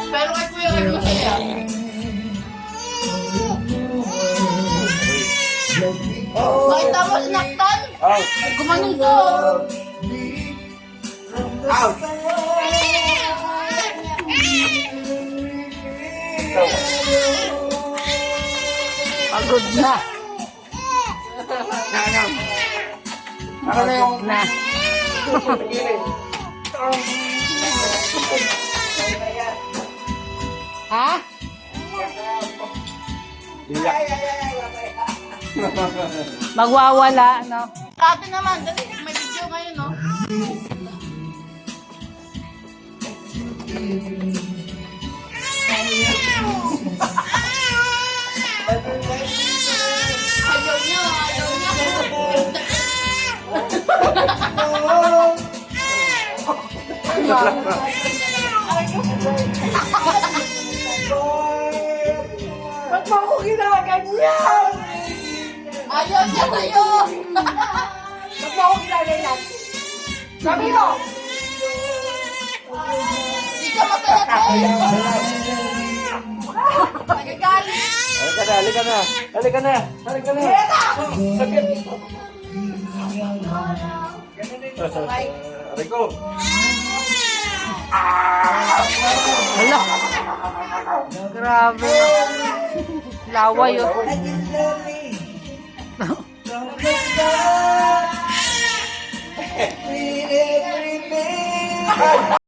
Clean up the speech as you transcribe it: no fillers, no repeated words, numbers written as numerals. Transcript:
Pero kay Kuya Rick masaya. Makita mo sinaktan? Out. Gumanong to. Out. Pagod na. Ano na yung... Pagod na. Ha? Iyak. Magwawala, no? Ate naman, dali. May video ngayon, no? Ayaw niya, ayaw niya. Ba't mo ako ginaganyan? Ayaw niya sa'yo. Ba't mo ako ginaganyan? Sabi mo! Hindi ka masaya tayo. Nagagalit. Halika na, halika na. Halika na, halika na. Sakit. Rico. Hala. Grabe. Laway yun. Everything.